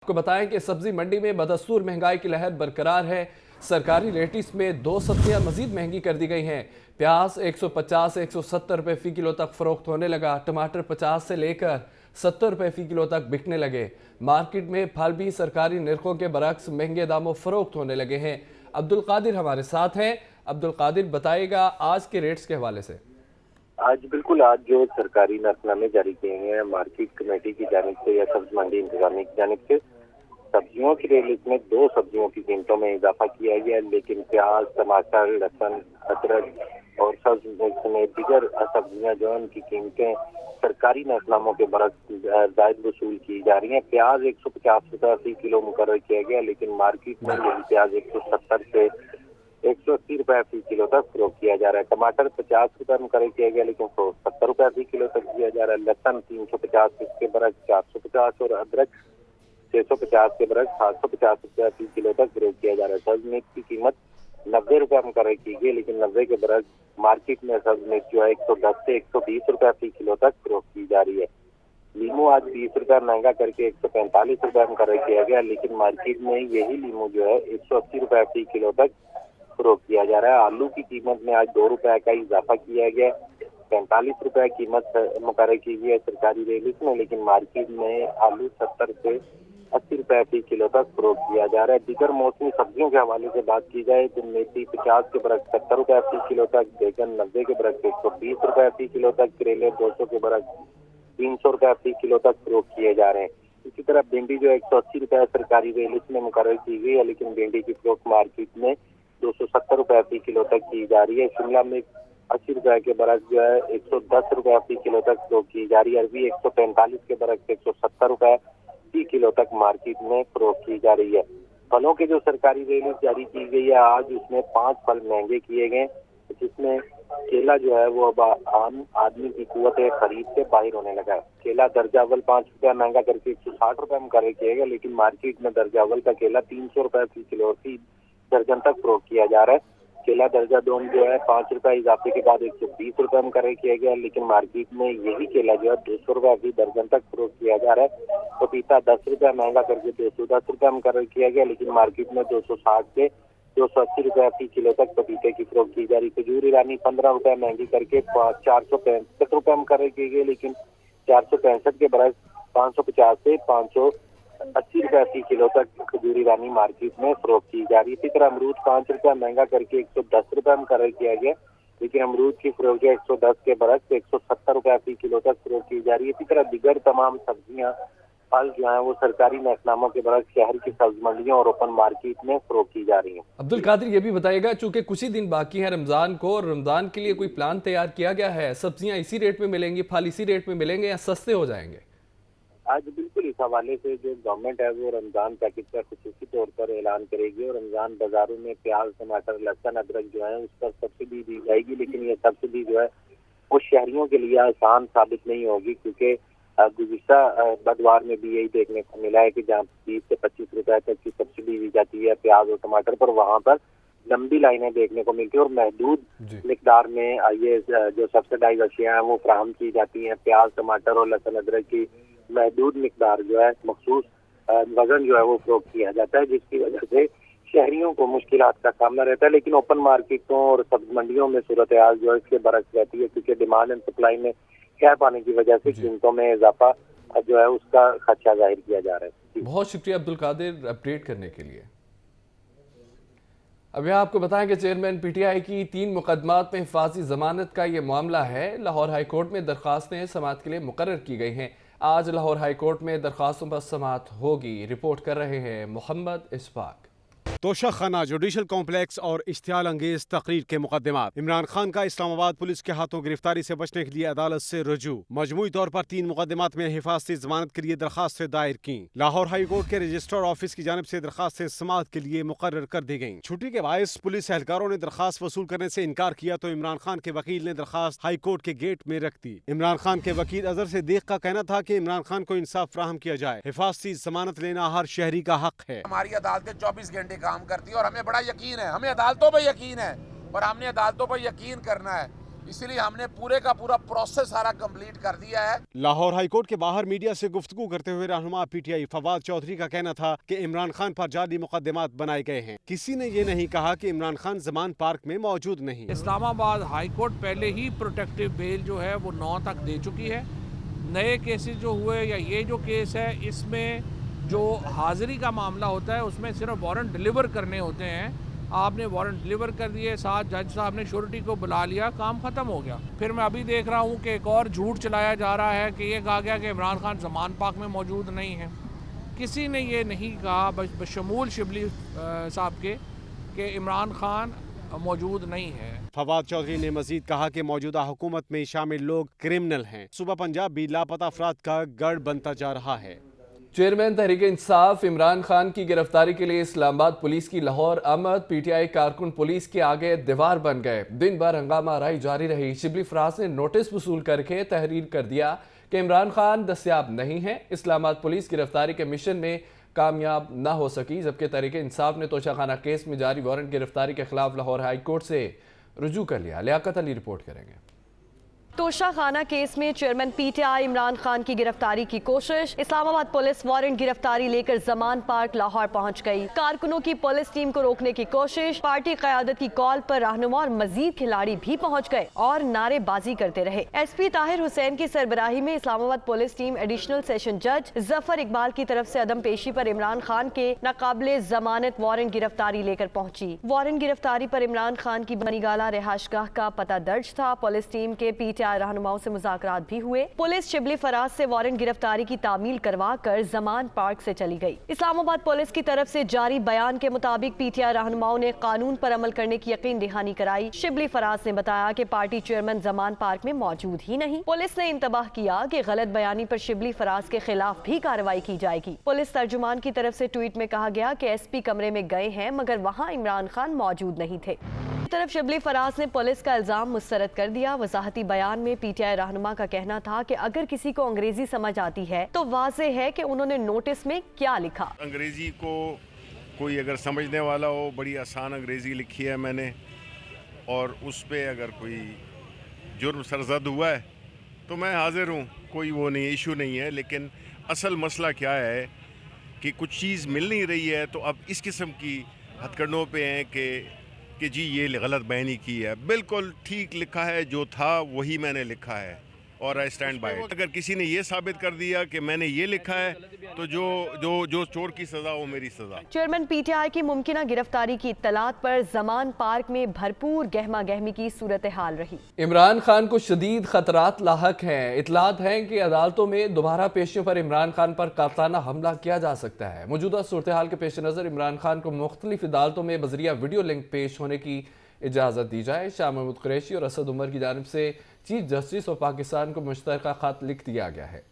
آپ کو بتائیں کہ سبزی منڈی میں بدستور مہنگائی کی لہر برقرار ہے۔ سرکاری ریٹس میں 2 سبزیاں مزید مہنگی کر دی گئی ہیں۔ پیاز 150 سے 170 روپے فی کلو تک فروخت ہونے لگا۔ ٹماٹر 50 سے لے کر 70 روپے فی کلو تک بکنے لگے۔ مارکیٹ میں پھل بھی سرکاری نرخوں کے برعکس مہنگے داموں فروخت ہونے لگے ہیں۔ عبدالقادر ہمارے ساتھ ہیں۔ عبدالقادر بتائے گا آج کے ریٹس کے حوالے سے۔ آج جو سرکاری نرخ نامے جاری کیے گئے ہیں مارکیٹ کمیٹی کی جانب سے یا سبزی منڈی انتظامیہ کی جانب سے، سبزیوں کی ریٹ میں 2 سبزیوں کی قیمتوں میں اضافہ کیا گیا، لیکن پیاز، ٹماٹر، لہسن، ادرک اور سبزی سمیت دیگر سبزیاں جو ہیں ان کی قیمتیں سرکاری نرخ ناموں کے برعکس زائد وصول کی جا رہی ہیں۔ پیاز 150 روپے فی کلو مقرر کیا گیا، لیکن مارکیٹ میں یہی پیاز 170 سے 180 روپے فی کلو تک فروخت کیا جا رہا ہے۔ ٹماٹر 50 روپے مقرر کیا گیا، لیکن 70 روپے فی کلو تک کیا جا رہا ہے۔ لہسن 350 اس کے برعکس 450 اور ادرک 650 کے برعکس 750 روپے فی کلو تک فروخت کیا جا رہا ہے۔ سبز مرچ کی قیمت 90 روپے مقرر کی گئی، لیکن 90 کے برعکس مارکیٹ میں سبز مرچ جو ہے 110 سے 120 روپے فی کلو تک فروخت کی جا رہی ہے۔ لیمو آج 20 روپے مہنگا کر کے 145 روپے مقرر کیا گیا، لیکن مارکیٹ میں یہی لیمو جو ہے 180 روپے فی کلو تک فروخت کیا جا رہا ہے۔ آلو کی قیمت میں آج 2 روپے کا اضافہ کیا گیا، 45 روپے قیمت مقرر کی گئی ہے سرکاری ریٹس میں، لیکن مارکیٹ میں آلو 70 سے 80 روپے فی کلو تک فروخت کیا جا رہا ہے۔ دیگر موسمی سبزیوں کے حوالے سے بات کی جائے تو میتھی 50 کے برعکس 70 روپے فی کلو تک، بیگن 90 کے برعکس 120 روپے فی کلو تک، کریلے 200 کے برعکس 300 روپے فی کلو تک فروخت کیے جا رہے ہیں۔ اسی طرح بھنڈی جو 180 روپے سرکاری ریٹس میں مقرر کی گئی ہے، لیکن بھنڈی کی فروخت مارکیٹ میں 270 روپے فی کلو تک کی جا رہی ہے۔ شملہ مرچ 80 روپے کے برعکس جو ہے 110 روپے فی کلو تک فروخت کی جا رہی ہے۔ عربی 145 کے برعکس 170 روپے فی کلو تک مارکیٹ میں فروخت کی جا رہی ہے۔ پھلوں کے جو سرکاری ریٹ جاری کی گئی ہے، آج اس میں 5 پھل مہنگے کیے گئے، جس میں کیلا جو ہے وہ اب عام آدمی کی قوت خرید سے باہر ہونے لگا ہے۔ کیلا درجہ اول 5 روپے مہنگا کر کے 160 روپے مقرر کیا گیا، لیکن مارکیٹ میں درجہ اول کا کیلا 300 روپے فی کلو فی درجن تک فروخت کیا جا رہا ہے۔ کیلا درجہ دوم جو ہے 5 روپے اضافے کے بعد 120 روپے مقرر کیا گیا، لیکن مارکیٹ میں یہی کیلا جو ہے 200 روپے فی درجن تک فروخت کیا جا رہا ہے۔ پپیتا 10 روپے مہنگا کر کے 210 روپے مقرر کیا گیا، لیکن مارکیٹ میں 260 سے 280 روپے فی کلو تک پپیتے کی فروخت کی جا رہی۔ کھجور ایرانی 15 روپے مہنگی کر کے 465 روپے مقرر کی گئی، لیکن 465 کے برعکس 550 سے 580 روپے فی کلو تک کھجور ایرانی مارکیٹ میں فروخت کی جا رہی ہے۔ اسی طرح امرود 5 روپے مہنگا کر کے 110 روپے مقرر کیا گیا، لیکن امرود کی فروخت 110 کے برعکس 170 روپے فی کلو تک فروخت کی جا رہی ہے۔ اسی طرح دیگر تمام سبزیاں پھل جو ہیں وہ سرکاری نرخ ناموں کے برعکس شہر کی سبز منڈیوں اور اوپن مارکیٹ میں فروخت کی جا رہی ہیں۔ عبدالقادر یہ بھی بتائے گا، چونکہ کچھ ہی دن باقی ہیں رمضان کو، اور رمضان کے لیے کوئی پلان تیار کیا گیا ہے؟ سبزیاں اسی ریٹ میں ملیں گی، پھل اسی ریٹ میں ملیں گے یا سستے ہو جائیں گے؟ آج بالکل اس حوالے سے جو گورنمنٹ ہے وہ رمضان پیکج کا خصوصی طور پر اعلان کرے گی، اور رمضان بازاروں میں پیاز، ٹماٹر، لہسن، ادرک جو ہے اس پر سبسڈی دی جائے گی، لیکن یہ سبسڈی جو ہے وہ شہریوں کے لیے آسان ثابت نہیں ہوگی، کیونکہ گزشتہ بدوار میں بھی یہی دیکھنے کو ملا ہے کہ جہاں 20 سے 25 روپے تک کی سبسڈی دی جاتی ہے پیاز اور ٹماٹر پر، وہاں پر لمبی لائنیں دیکھنے کو ملتی ہیں اور محدود مقدار میں یہ جو سبسڈائز اشیاء ہیں وہ فراہم کی جاتی ہیں۔ پیاز، ٹماٹر اور لہسن، ادرک کی محدود مقدار جو ہے مخصوص وزن جو ہے وہ فروخت کیا جاتا ہے، جس کی وجہ سے شہریوں کو مشکلات کا سامنا رہتا ہے، لیکن اوپن مارکیٹوں اور سبز منڈیوں میں صورتحال جو ہے اس کے برعکس رہتی ہے، کیونکہ ڈیمانڈ اینڈ سپلائی میں گیپ آنے کی وجہ سے قیمتوں میں اضافہ جو ہے اس کا خدشہ ظاہر کیا جا رہا ہے۔ بہت شکریہ عبدالقادر اپڈیٹ کرنے کے لیے۔ اب یہاں آپ کو بتائیں کہ چیئرمین پی ٹی آئی کی 3 مقدمات میں حفاظتی ضمانت کا یہ معاملہ ہے۔ لاہور ہائی کورٹ میں درخواستیں سماعت کے لیے مقرر کی گئی ہیں۔ آج لاہور ہائی کورٹ میں درخواستوں پر سماعت ہوگی۔ رپورٹ کر رہے ہیں محمد اسباق۔ توشہ خانہ، جوڈیشل کمپلیکس اور اشتعال انگیز تقریر کے مقدمات۔ عمران خان کا اسلام آباد پولیس کے ہاتھوں گرفتاری سے بچنے کے لیے عدالت سے رجوع۔ مجموعی طور پر 3 مقدمات میں حفاظتی ضمانت کے لیے درخواستیں دائر کیں۔ لاہور ہائی کورٹ کے رجسٹرار آفس کی جانب سے درخواستیں سماعت کے لیے مقرر کر دی گئیں۔ چھٹی کے باعث پولیس اہلکاروں نے درخواست وصول کرنے سے انکار کیا تو عمران خان کے وکیل نے درخواست ہائی کورٹ کے گیٹ میں رکھ دی۔ عمران خان کے وکیل اظہر صدیق کا کہنا تھا کہ عمران خان کو انصاف فراہم کیا جائے۔ حفاظتی ضمانت لینا ہر شہری کا حق ہے۔ ہماری عدالتیں 24 گھنٹے کام کرتی ہیں اور ہمیں بڑا یقین ہے، ہمیں عدالتوں پہ یقین ہے، اور ہم نے عدالتوں پہ یقین کرنا ہے۔ इसीलिए हमने पूरे का पूरा प्रोसेस सारा कंप्लीट कर दिया है। लाहौर हाई कोर्ट के बाहर मीडिया से गुफ्तगू करते हुए रहनुमा पीटीआई फवाद चौधरी का कहना था कि इमरान खान पर जाली मुकदमात बनाए गए हैं। किसी ने ये नहीं कहा कि इमरान खान जमान पार्क में मौजूद नहीं। इस्लामाबाद हाई कोर्ट पहले ही प्रोटेक्टिव बेल जो है वो 9 तक दे चुकी है। नए केसेस जो हुए या ये जो केस है, इसमें जो हाजिरी का मामला होता है उसमें सिर्फ वारंट डिलीवर करने होते हैं। आपने वारंट डिलीवर कर दिए, साथ जज साहब ने श्योरिटी को बुला लिया, काम ख़त्म हो गया। फिर मैं अभी देख रहा हूँ कि एक और झूठ चलाया जा रहा है कि ये कहा गया कि इमरान खान ज़मान पार्क में मौजूद नहीं है। किसी ने ये नहीं कहा बशमूल शिबली साहब के कि इमरान खान मौजूद नहीं है। फवाद चौधरी ने मजीद कहा कि मौजूदा हुकूमत में शामिल लोग क्रिमिनल हैं। सूबा पंजाब भी लापता अफराद का गढ़ बनता जा रहा है। चेयरमैन तहरीक इंसाफ इमरान खान की गिरफ्तारी के लिए इस्लामाबाद पुलिस की लाहौर आमद पीटीआई कारकुन पुलिस के आगे दीवार बन गए। दिन भर हंगामा आराई जारी रही। शिबली फराज ने नोटिस वसूल करके तहरीर कर दिया कि इमरान खान दस्याब नहीं है। इस्लामाबाद पुलिस गिरफ्तारी के मिशन में कामयाब न हो सकी, जबकि तहरीक इंसाफ ने तोशाखाना केस में जारी वारंट गिरफ्तारी के खिलाफ लाहौर हाई कोर्ट से रुजू कर लिया। लियाकत अली रिपोर्ट करेंगे। तोशाखाना केस में चेयरमैन पीटीआई इमरान खान की गिरफ्तारी की कोशिश। इस्लामाबाद पुलिस वारंट गिरफ्तारी लेकर जमान पार्क लाहौर पहुंच गई। कारकुनों की पुलिस टीम को रोकने की कोशिश। पार्टी क़यादत की कॉल पर रहनुमा और मजीद खिलाड़ी भी पहुंच गए और नारेबाजी करते रहे। एसपी ताहिर हुसैन की सरबराही में Islamabad police team additional session जज जफर इकबाल की तरफ से अदम पेशी पर इमरान खान के नाकाबिले जमानत वारंट गिरफ्तारी लेकर पहुंची। वारंट गिरफ्तारी पर इमरान खान की बनीगाला रिहायशगाह का पता दर्ज था। पुलिस टीम के पीटीआई रहनुमाओं से मुज़ाकरात भी हुए। पुलिस शिबली फराज से वारंट गिरफ्तारी की तामील करवा कर जमान पार्क से चली गई। इस्लामाबाद पुलिस की तरफ से जारी बयान के मुताबिक पीटीआई रहनुमाओं ने कानून पर अमल करने की यकीन दहानी कराई। शिबली फराज ने बताया कि पार्टी चेयरमैन जमान पार्क में मौजूद ही नहीं। पुलिस ने इंतबाह किया कि गलत बयानी पर शिबली फराज के खिलाफ भी कार्रवाई की जाएगी। पुलिस तर्जुमान की तरफ से ट्वीट में कहा गया कि एसपी कमरे में गए हैं मगर वहाँ इमरान खान मौजूद नहीं थे। तरफ शिबली फराज ने पुलिस का इल्जाम मुस्तरद कर दिया। वजाहती बयान में पीटीआई रहनुमा का कहना था कि अगर किसी को अंग्रेजी समझ आती है तो वाज़ेह है कि उन्होंने नोटिस में क्या लिखा। अंग्रेजी को कोई अगर समझने वाला हो, बड़ी आसान अंग्रेजी लिखी है मैंने, और उस पे अगर कोई जुर्म सरजद हुआ है तो मैं हाजिर हूँ, कोई वो नहीं, इशू नहीं है। लेकिन असल मसला क्या है कि कुछ चीज़ मिल नहीं रही है, तो अब इस किस्म की हथकंडों पे हैं कि जी ये गलत बयानी की है। बिल्कुल ठीक लिखा है, जो था वही मैंने लिखा है और आई स्टैंड बाय इट। अगर किसी ने ये साबित कर दिया कि मैंने ये लिखा है तो जो चोर की सज़ा वो मेरी सज़ा। चेयरमैन पीटीआई की मुमकिना गिरफ्तारी की इत्तलात पर जमान पार्क में भरपूर गहमा गहमी की सूरत हाल रही। इमरान खान को शदीद खतरात लाहक हैं। इतलात हैं कि अदालतों में दोबारा पेशियों पर इमरान खान पर कातलाना हमला किया जा सकता है। मौजूदा सूरत हाल के पेश नज़र इमरान खान को मुख्तलिफ अदालतों में बजरिया वीडियो लिंक पेश होने की इजाज़त दी जाए। शाह महमूद कुरैशी और असद उमर की जानिब से चीफ जस्टिस और पाकिस्तान को मुश्तरका खत लिख दिया गया है।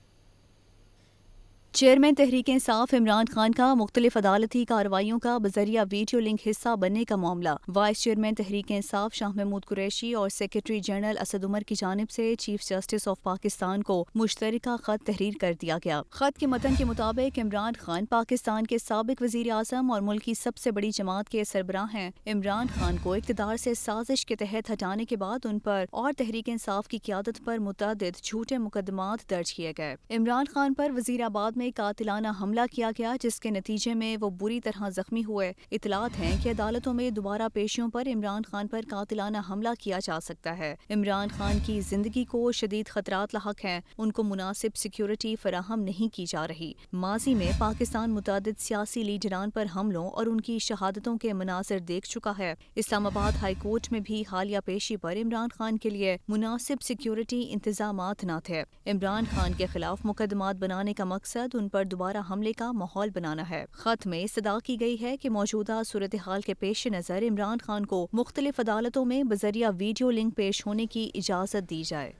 चेयरमैन तहरीक इंसाफ इमरान खान का मुख्तलिफ अदालती कार्रवाइयों का बजरिया वीडियो लिंक हिस्सा बनने का मामला वाइस चेयरमैन तहरीक इंसाफ शाह महमूद कुरैशी और सेक्रेटरी जनरल असद उमर की जानिब से चीफ जस्टिस ऑफ पाकिस्तान को मुश्तरका खत तहरीर कर दिया गया। खत के मतन के मुताबिक इमरान खान पाकिस्तान के साबिक वजीर आज़म और मुल्क की सबसे बड़ी जमात के सरबराह हैं। इमरान खान को इक़्तिदार से साजिश के तहत हटाने के बाद उन पर और तहरीक इंसाफ की क़यादत पर मुतअद्दिद झूठे मुकदमात दर्ज किए गए। इमरान खान पर वज़ीराबाद में कातिलाना हमला किया गया, जिसके नतीजे में वो बुरी तरह जख्मी हुए। इतलात हैं कि अदालतों में दोबारा पेशियों पर इमरान खान पर कातिलाना हमला किया जा सकता है। इमरान खान की जिंदगी को शदीद खतरात लाहक हैं। उनको मुनासिब सिक्योरिटी फराहम नहीं की जा रही। माजी में पाकिस्तान मुतअद्दिद सियासी लीडरान पर हमलों और उनकी शहादतों के मनाज़िर देख चुका है। इस्लामाबाद हाई कोर्ट में भी हालिया पेशी पर इमरान खान के लिए मुनासिब सिक्योरिटी इंतजामात न थे। इमरान खान के खिलाफ मुकदमात बनाने का मकसद उन पर दोबारा हमले का माहौल बनाना है। खत में इस्तदा की गई है कि मौजूदा सूरत हाल के पेश नज़र इमरान खान को मुख्तलिफ अदालतों में बजरिया वीडियो लिंक पेश होने की इजाज़त दी जाए।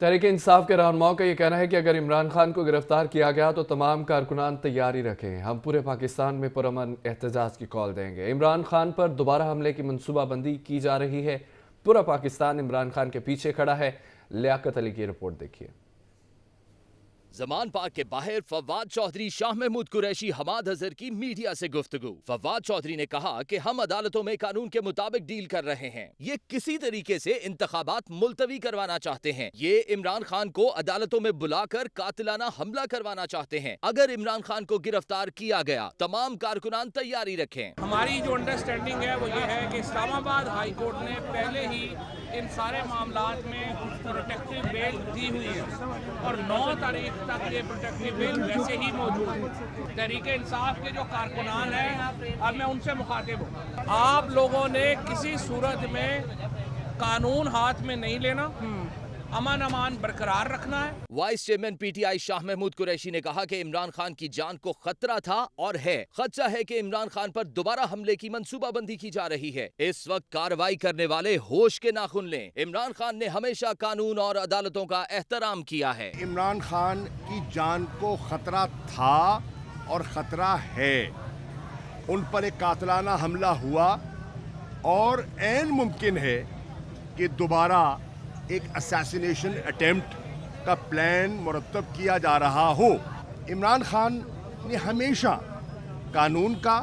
तहरीक इंसाफ के रहनुमाओं का ये कहना है कि अगर इमरान खान को गिरफ्तार किया गया तो तमाम कारकुनान तैयारी रखें, हम पूरे पाकिस्तान में पुरअमन एहतजाज की कॉल देंगे। इमरान खान पर दोबारा हमले की मनसूबाबंदी की जा रही है। पूरा पाकिस्तान इमरान खान के पीछे खड़ा है। लियाकत अली की रिपोर्ट देखिए। زمان پارک کے باہر فواد چودھری، شاہ محمود قریشی، حماد اظہر کی میڈیا سے گفتگو۔ فواد چودھری نے کہا کہ ہم عدالتوں میں قانون کے مطابق ڈیل کر رہے ہیں، یہ کسی طریقے سے انتخابات ملتوی کروانا چاہتے ہیں، یہ عمران خان کو عدالتوں میں بلا کر قاتلانہ حملہ کروانا چاہتے ہیں۔ اگر عمران خان کو گرفتار کیا گیا، تمام کارکنان تیاری رکھیں۔ ہماری جو انڈرسٹینڈنگ ہے وہ یہ ہے کہ اسلام آباد ہائی کورٹ نے پہلے ہی ان سارے معاملات میں پروٹیکٹیو بیل دی ہوئی ہے اور 9 تاریخ تک یہ پروٹیکٹیو بیل ویسے ہی موجود ہے۔ تحریک انصاف کے جو کارکنان ہیں، اب میں ان سے مخاطب ہوں، آپ لوگوں نے کسی صورت میں قانون ہاتھ میں نہیں لینا، امان برقرار رکھنا ہے۔ وائس چیئرمین پی ٹی آئی شاہ محمود قریشی نے کہا کہ عمران خان کی جان کو خطرہ تھا اور ہے۔ خدشہ ہے کہ عمران خان پر دوبارہ حملے کی منصوبہ بندی کی جا رہی ہے۔ اس وقت کارروائی کرنے والے ہوش کے ناخن لیں۔ عمران خان نے ہمیشہ قانون اور عدالتوں کا احترام کیا ہے۔ عمران خان کی جان کو خطرہ تھا اور خطرہ ہے۔ ان پر ایک قاتلانہ حملہ ہوا اور عین ممکن ہے کہ دوبارہ ایک اسیسینیشن اٹیمپٹ کا پلان مرتب کیا جا رہا ہو۔ عمران خان نے ہمیشہ قانون کا،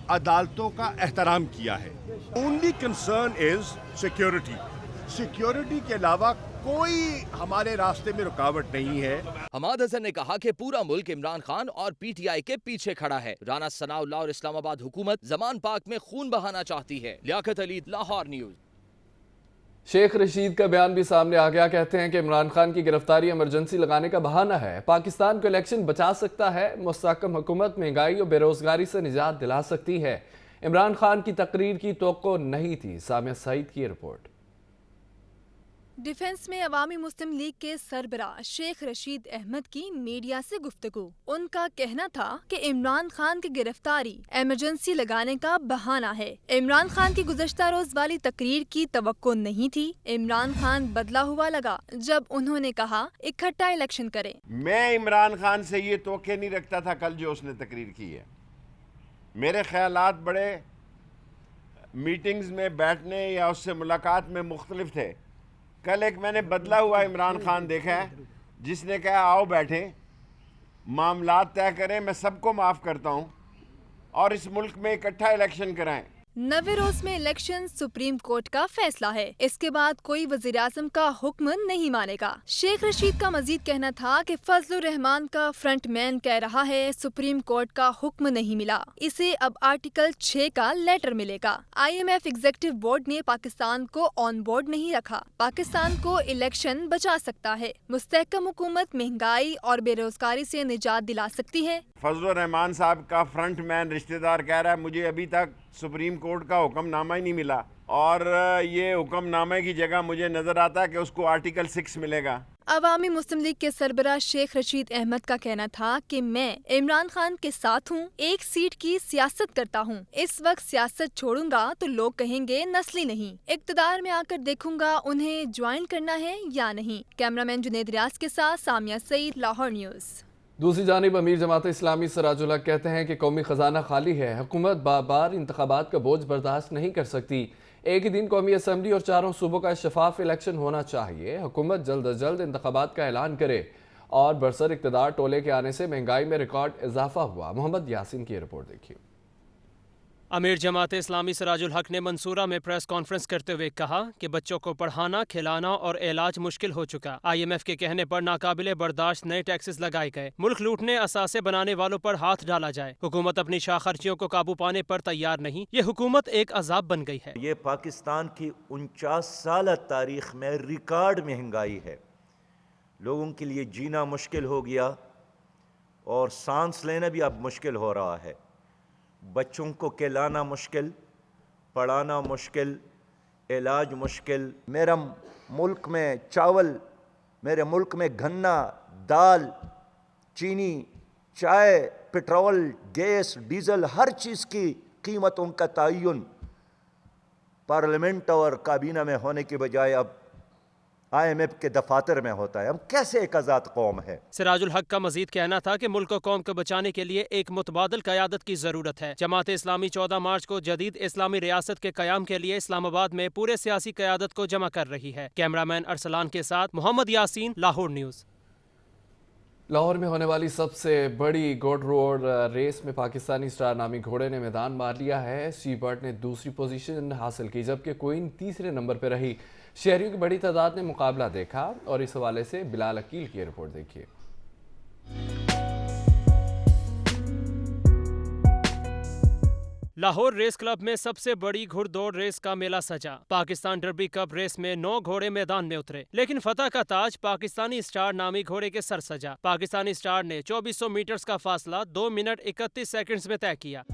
عدالتوں کا احترام کیا ہے۔ Only concern is security. Security کے علاوہ کوئی ہمارے راستے میں رکاوٹ نہیں ہے۔ حماد اظہر نے کہا کہ پورا ملک عمران خان اور پی ٹی آئی کے پیچھے کھڑا ہے۔ رانا ثناء اللہ اور اسلام آباد حکومت زمان پارک میں خون بہانا چاہتی ہے۔ لیاقت علی، لاہور نیوز۔ شیخ رشید کا بیان بھی سامنے آ گیا، کہتے ہیں کہ عمران خان کی گرفتاری ایمرجنسی لگانے کا بہانہ ہے۔ پاکستان کو الیکشن بچا سکتا ہے، مستحکم حکومت مہنگائی اور بے روزگاری سے نجات دلا سکتی ہے۔ عمران خان کی تقریر کی توقع نہیں تھی۔ سامیہ سعید کی رپورٹ۔ ڈیفنس میں عوامی مسلم لیگ کے سربراہ شیخ رشید احمد کی میڈیا سے گفتگو۔ ان کا کہنا تھا کہ عمران خان کی گرفتاری ایمرجنسی لگانے کا بہانہ ہے۔ عمران خان کی گزشتہ روز والی تقریر کی توقع نہیں تھی۔ عمران خان بدلا ہوا لگا جب انہوں نے کہا اکٹھا الیکشن کریں۔ میں عمران خان سے یہ توقع نہیں رکھتا تھا کل جو اس نے تقریر کی ہے۔ میرے خیالات بڑے میٹنگز میں بیٹھنے یا اس سے ملاقات میں مختلف تھے۔ کل ایک میں نے بدلا ہوا عمران خان دیکھا ہے جس نے کہا آؤ بیٹھیں، معاملات طے کریں، میں سب کو معاف کرتا ہوں اور اس ملک میں اکٹھا الیکشن کرائیں۔ 90 روز میں الیکشن سپریم کورٹ کا فیصلہ ہے، اس کے بعد کوئی وزیراعظم کا حکم نہیں مانے گا۔ شیخ رشید کا مزید کہنا تھا کہ فضل الرحمان کا فرنٹ مین کہہ رہا ہے سپریم کورٹ کا حکم نہیں ملا، اسے اب آرٹیکل 6 کا لیٹر ملے گا۔ IMF ایگزیکٹو بورڈ نے پاکستان کو آن بورڈ نہیں رکھا۔ پاکستان کو الیکشن بچا سکتا ہے، مستحکم حکومت مہنگائی اور بے روزگاری سے نجات دلا سکتی ہے۔ فضل الرحمان صاحب کا فرنٹ مین رشتہ دار کہہ رہا ہے مجھے ابھی تک سپریم کورٹ کا حکم نامہ ہی نہیں ملا، اور یہ حکم نامے کی جگہ مجھے نظر آتا ہے کہ اس کو آرٹیکل 6 ملے گا۔ عوامی مسلم لیگ کے سربراہ شیخ رشید احمد کا کہنا تھا کہ میں عمران خان کے ساتھ ہوں، ایک سیٹ کی سیاست کرتا ہوں، اس وقت سیاست چھوڑوں گا تو لوگ کہیں گے نسلی نہیں، اقتدار میں آ کر دیکھوں گا انہیں جوائن کرنا ہے یا نہیں۔ کیمرہ مین جنید ریاض کے ساتھ سامیہ سعید، لاہور نیوز۔ دوسری جانب امیر جماعت اسلامی سراج الحق کہتے ہیں کہ قومی خزانہ خالی ہے، حکومت بار بار انتخابات کا بوجھ برداشت نہیں کر سکتی، ایک ہی دن قومی اسمبلی اور چاروں صوبوں کا شفاف الیکشن ہونا چاہیے، حکومت جلد از جلد انتخابات کا اعلان کرے۔ اور برسر اقتدار ٹولے کے آنے سے مہنگائی میں ریکارڈ اضافہ ہوا۔ محمد یاسین کی رپورٹ دیکھیے۔ امیر جماعت اسلامی سراج الحق نے منصورہ میں پریس کانفرنس کرتے ہوئے کہا کہ بچوں کو پڑھانا، کھلانا اور علاج مشکل ہو چکا۔ IMF کے کہنے پر ناقابل برداشت نئے ٹیکسز لگائے گئے، ملک لوٹنے اثاثے بنانے والوں پر ہاتھ ڈالا جائے، حکومت اپنی شاہ خرچیوں کو قابو پانے پر تیار نہیں، یہ حکومت ایک عذاب بن گئی ہے۔ یہ پاکستان کی 49 سالہ تاریخ میں ریکارڈ مہنگائی ہے، لوگوں کے لیے جینا مشکل ہو گیا اور سانس لینا بھی اب مشکل ہو رہا ہے، بچوں کو کھلانا مشکل، پڑھانا مشکل، علاج مشکل۔ میرا ملک میں چاول، میرے ملک میں گنا، دال، چینی، چائے، پٹرول، گیس، ڈیزل، ہر چیز کی قیمتوں کا تعین پارلیمنٹ اور کابینہ میں ہونے کے بجائے اب IMF کے دفاتر میں ہوتا ہے۔ ہم کیسے ایک آزاد قوم ہے؟ سراج الحق کا مزید کہنا تھا کہ ملک و قوم کو بچانے کے لیے ایک متبادل قیادت کی ضرورت ہے۔ جماعت اسلامی 14 مارچ کو جدید اسلامی ریاست کے قیام کے لیے اسلام آباد میں پورے سیاسی قیادت کو جمع کر رہی ہے۔ کیمرہ مین ارسلان کے ساتھ محمد یاسین، لاہور نیوز۔ लाहौर में होने वाली सबसे बड़ी गोट रोड रेस में पाकिस्तानी स्टार नामी घोड़े ने मैदान मार लिया है। सी बर्ड ने दूसरी पोजीशन हासिल की जबकि क्वीन तीसरे नंबर पर रही। शहरियों की बड़ी तादाद ने मुकाबला देखा और इस हवाले से बिलाल अकील की रिपोर्ट देखिए। लाहौर रेस क्लब में सबसे बड़ी घुड़दौड़ रेस का मेला सजा। पाकिस्तान डर्बी कप रेस में 9 घोड़े मैदान में उतरे, लेकिन फतह का ताज पाकिस्तानी स्टार नामी घोड़े के सर सजा। पाकिस्तानी स्टार ने 2400 मीटर्स का फासला 2 मिनट 31 सेकंड्स में तय किया।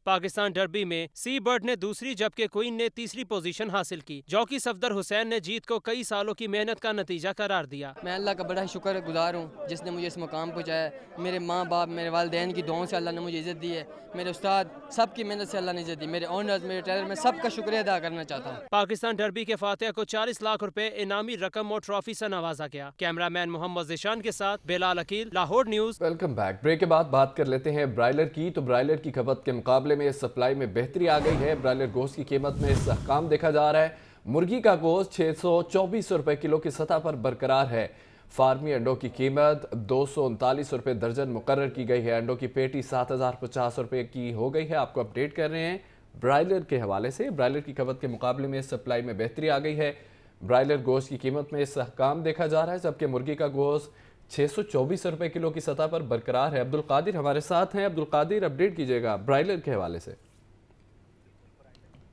पाकिस्तान डर्बी में सी बर्ड ने दूसरी जबकि क्वीन ने तीसरी पोजीशन हासिल की। जॉकी सफदर हुसैन ने जीत को कई सालों की मेहनत का नतीजा करार दिया। मैं अल्लाह का बड़ा शुक्रगुजार हूँ जिसने मुझे इस मुकाम पहुँचाया। मेरे माँ बाप, मेरे वालिदैन की दुआओं से अल्लाह ने मुझे इज़्ज़त दी है। मेरे उस्ताद, सबकी मेहनत से अल्लाह ने इज़्ज़त दी। मेरे ऑनर्स, मेरे ट्रेनर, मैं सबका शुक्रिया अदा करना चाहता हूँ। पाकिस्तान डर्बी के फातिहा को 40 लाख रुपए इनामी रकम और ट्रॉफी से नवाजा गया। कैमरामैन मोहम्मद जिशान के साथ Bilal Aqeel, Lahore news. Welcome back. Break के बाद बात कर लेते हैं ब्रायलर की। तो ब्रायलर की खपत के मुकाबले में सप्लाई में बेहतरी आ गई है। ब्रायलर गोश्त की कीमत में इस्तेहकाम देखा जा रहा है। मुर्गी का गोश्त 624 रुपए किलो की सतह पर बरकरार है। फार्मी अंडों की कीमत 239 रुपए दर्जन मुकर्रर की गई है। अंडों की पेटी 7050 रुपए की हो गई है। आपको अपडेट कर रहे हैं ब्रायलर के हवाले से। ब्रायलर की खपत के मुकाबले में सप्लाई में बेहतरी आ गई है। ब्रायलर गोश्त की कीमत में इस्तेहकाम देखा जा रहा है, जबकि मुर्गी का गोश्त 624 रुपए किलो की सतह पर बरकरार है। अब्दुल कादिर हमारे साथ हैं। अब्दुल कादिर, अपडेट कीजिएगा ब्रायलर के हवाले से।